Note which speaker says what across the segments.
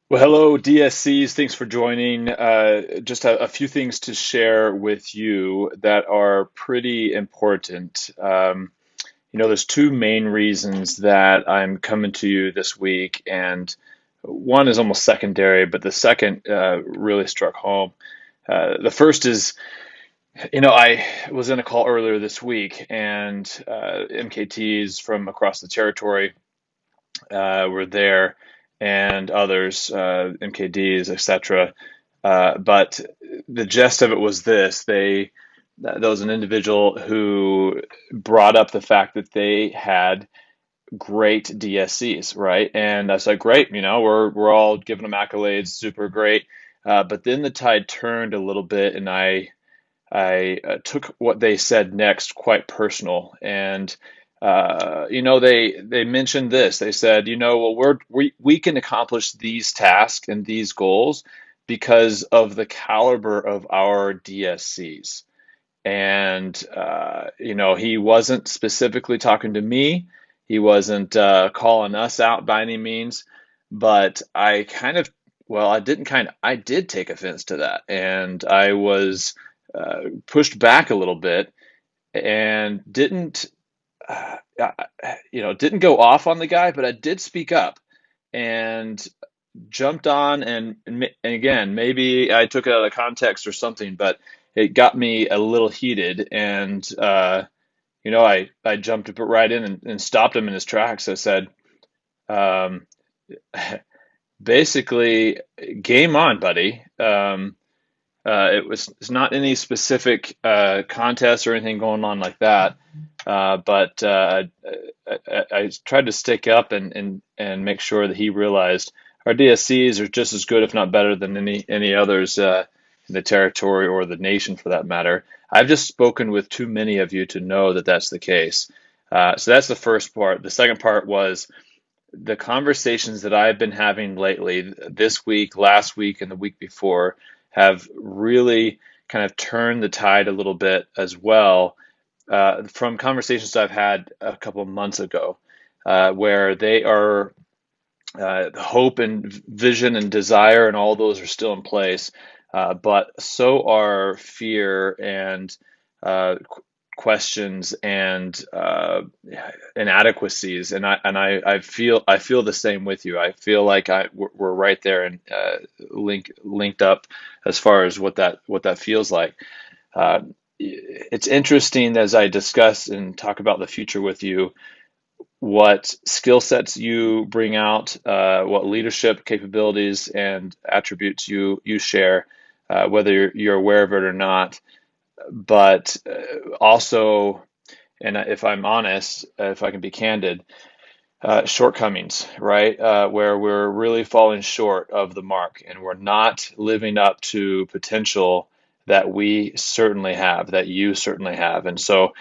Speaker 1: Well, hello, DSCs. Thanks for joining. Just a few things to share with you that are pretty important. There's two main reasons that I'm coming to you this week, and one is almost secondary, but the second really struck home. The first is, I was in a call earlier this week, and MKTs from across the territory were there, and others, MKDs, etc. But the gist of it was this: there was an individual who brought up the fact that they had great DSCs, right? And I said, great, we're all giving them accolades, super great. But then the tide turned a little bit, and I took what they said next quite personal. And they mentioned this. They said, well, we can accomplish these tasks and these goals because of the caliber of our DSCs. And he wasn't specifically talking to me. He wasn't calling us out by any means. But I did take offense to that, and I was pushed back a little bit and uh, didn't go off on the guy, but I did speak up and jumped on, and again, maybe I took it out of context or something, but it got me a little heated, and I jumped right in and stopped him in his tracks. I said, um, basically, game on, buddy. It's not any specific contest or anything going on like that, but I tried to stick up and make sure that he realized our DSCs are just as good, if not better, than any others in the territory or the nation for that matter. I've just spoken with too many of you to know that that's the case. So that's the first part. The second part was the conversations that I've been having lately, this week, last week, and the week before, have really kind of turned the tide a little bit as well, from conversations I've had a couple of months ago, where they are hope and vision and desire and all those are still in place, but so are fear and questions and inadequacies, and I feel the same with you. I feel like we're right there and linked up as far as what that feels like. It's interesting as I discuss and talk about the future with you, what skill sets you bring out, what leadership capabilities and attributes you share, whether you're aware of it or not. But also, and if I'm honest, if I can be candid, shortcomings, right? Where we're really falling short of the mark and we're not living up to potential that we certainly have, that you certainly have. And so,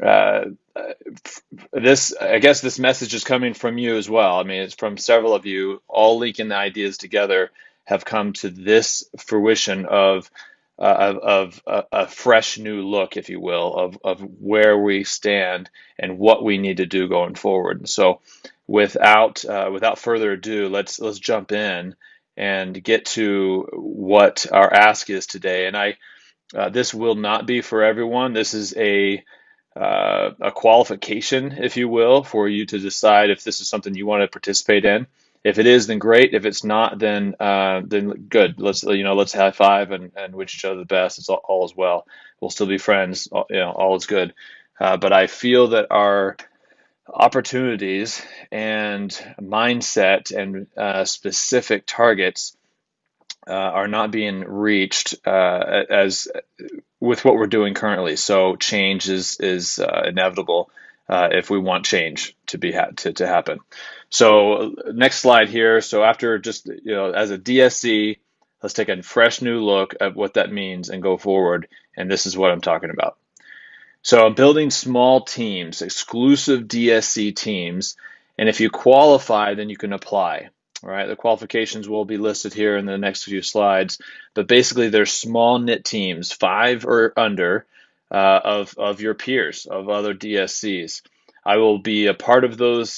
Speaker 1: uh, I guess this message is coming from you as well. I mean, it's from several of you, all linking the ideas together, have come to this fruition of a fresh new look, if you will, of where we stand and what we need to do going forward. And so, without further ado, let's jump in and get to what our ask is today. And this will not be for everyone. This is a qualification, if you will, for you to decide if this is something you want to participate in. If it is, then great. If it's not, then good. Let's high five and wish each other the best. It's all is well. We'll still be friends. All is good. But I feel that our opportunities and mindset and specific targets are not being reached as with what we're doing currently. So change is inevitable if we want change to happen. So next slide here. So after just as a DSC, let's take a fresh new look at what that means and go forward. And this is what I'm talking about. So I'm building small teams, exclusive DSC teams, and if you qualify, then you can apply. All right, the qualifications will be listed here in the next few slides, but basically they're small knit teams, five or under, of your peers, of other DSCs. I will be a part of those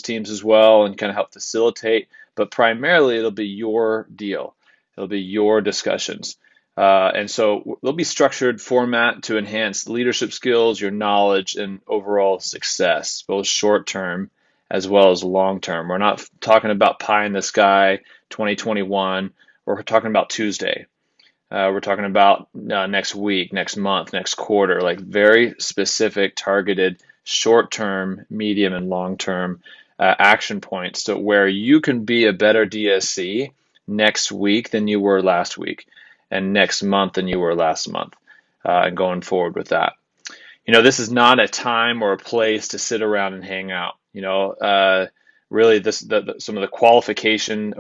Speaker 1: teams as well and kind of help facilitate. But primarily, it'll be your deal. It'll be your discussions. And so there'll be structured format to enhance leadership skills, your knowledge, and overall success, both short term as well as long term. We're not talking about pie in the sky 2021. We're talking about Tuesday. We're talking about next week, next month, next quarter, like very specific, targeted, short term, medium, and long term action points to where you can be a better DSC next week than you were last week, and next month than you were last month, and going forward with that. This is not a time or a place to sit around and hang out. Really, some of the qualification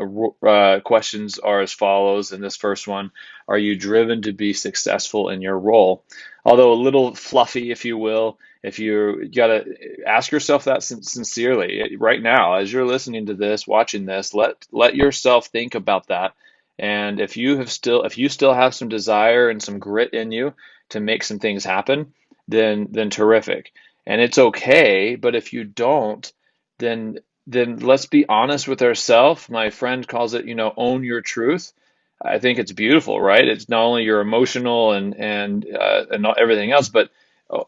Speaker 1: questions are as follows. In this first one, are you driven to be successful in your role? Although a little fluffy, if you will, if you got to ask yourself that sincerely right now, as you're listening to this, watching this, let yourself think about that. And if you still have some desire and some grit in you to make some things happen, then terrific. And it's okay, but if you don't, then let's be honest with ourselves. My friend calls it, own your truth. I think it's beautiful, right? It's not only your emotional and not everything else, but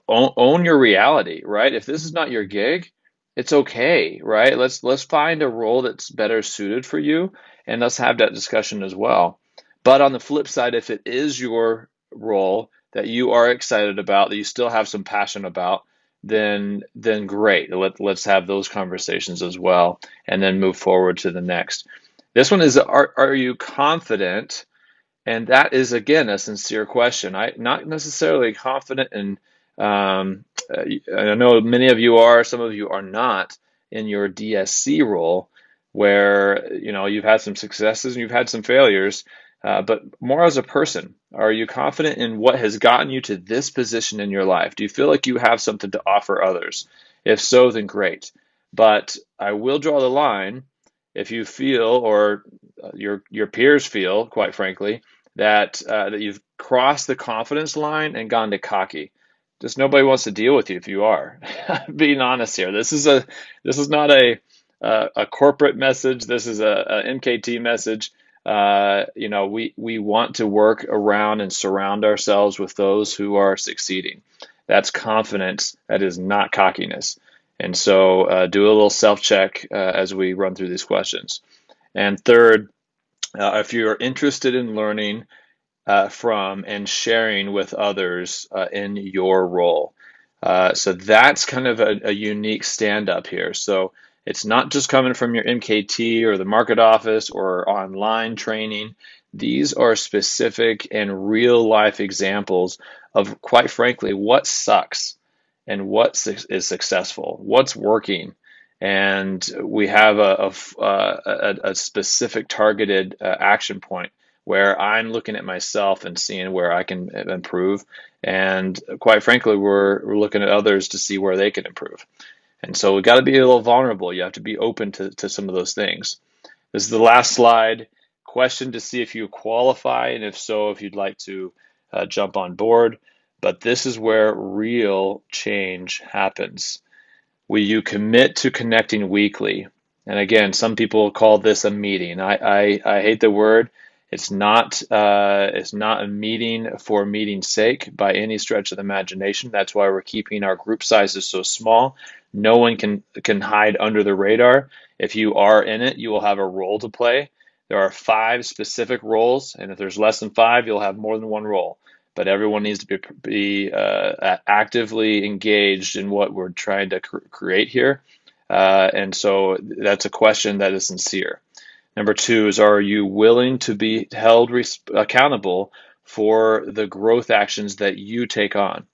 Speaker 1: own your reality, right? If this is not your gig, it's okay, right? Let's find a role that's better suited for you, and let's have that discussion as well. But on the flip side, if it is your role that you are excited about, that you still have some passion about, then great. Let's have those conversations as well, and then move forward to the next. This one is, are you confident? And that is, again, a sincere question. Not necessarily confident in, I know many of you are, some of you are not in your DSC role, where you've had some successes and you've had some failures, but more as a person. Are you confident in what has gotten you to this position in your life? Do you feel like you have something to offer others? If so, then great. But I will draw the line if you feel, or your peers feel, quite frankly, that you've crossed the confidence line and gone to cocky. Just nobody wants to deal with you if you are. Being honest here, this is not a corporate message. This is a MKT message. We want to work around and surround ourselves with those who are succeeding. That's confidence. That is not cockiness. And so do a little self-check as we run through these questions. And third, if you're interested in learning from and sharing with others in your role. So that's kind of a unique stand-up here. So it's not just coming from your MKT or the market office or online training. These are specific and real-life examples of, quite frankly, what sucks and what is successful, what's working. And we have a specific targeted action point where I'm looking at myself and seeing where I can improve. And quite frankly, we're looking at others to see where they can improve. And so we got to be a little vulnerable. You have to be open to some of those things. This is the last slide. Question to see if you qualify, and if so, if you'd like to jump on board. But this is where real change happens. Will you commit to connecting weekly? And again, some people call this a meeting. I hate the word. It's not a meeting for meeting's sake by any stretch of the imagination. That's why we're keeping our group sizes so small. No one can hide under the radar. If you are in it, you will have a role to play. There are 5 specific roles, and if there's less than 5, you'll have more than one role. But everyone needs to be actively engaged in what we're trying to create here. And so that's a question that is sincere. Number 2 is, are you willing to be held accountable for the growth actions that you take on?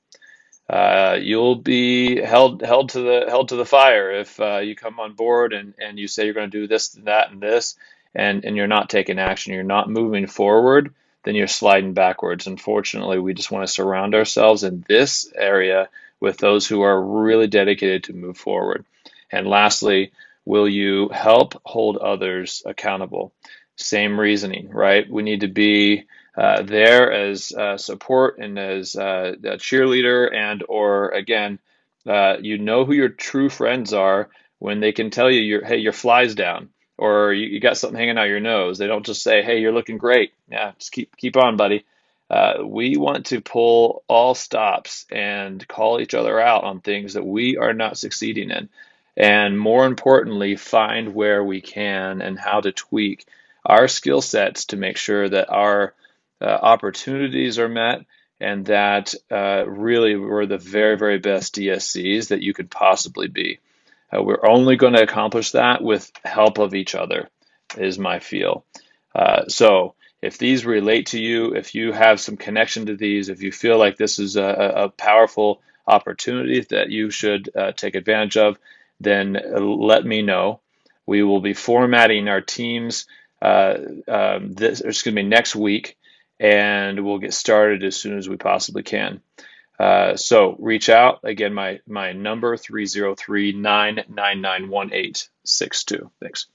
Speaker 1: You'll be held to the fire if you come on board and you say you're going to do this, that, and this, and you're not taking action. You're not moving forward. Then you're sliding backwards. Unfortunately, we just want to surround ourselves in this area with those who are really dedicated to move forward. And lastly, will you help hold others accountable? Same reasoning, right? We need to be there as support and as a cheerleader, and or again, You know who your true friends are when they can tell you hey, your fly's down, or you got something hanging out your nose. They don't just say, hey, you're looking great. Yeah, just keep on, buddy. We want to pull all stops and call each other out on things that we are not succeeding in. And more importantly, find where we can and how to tweak our skill sets to make sure that our opportunities are met and that really we're the very, very best DSCs that you could possibly be. We're only going to accomplish that with help of each other, is my feel. So if these relate to you, if you have some connection to these, if you feel like this is a powerful opportunity that you should take advantage of, then let me know. We will be formatting our teams next week, and we'll get started as soon as we possibly can. So reach out. Again, my number 303-999-1862. Thanks.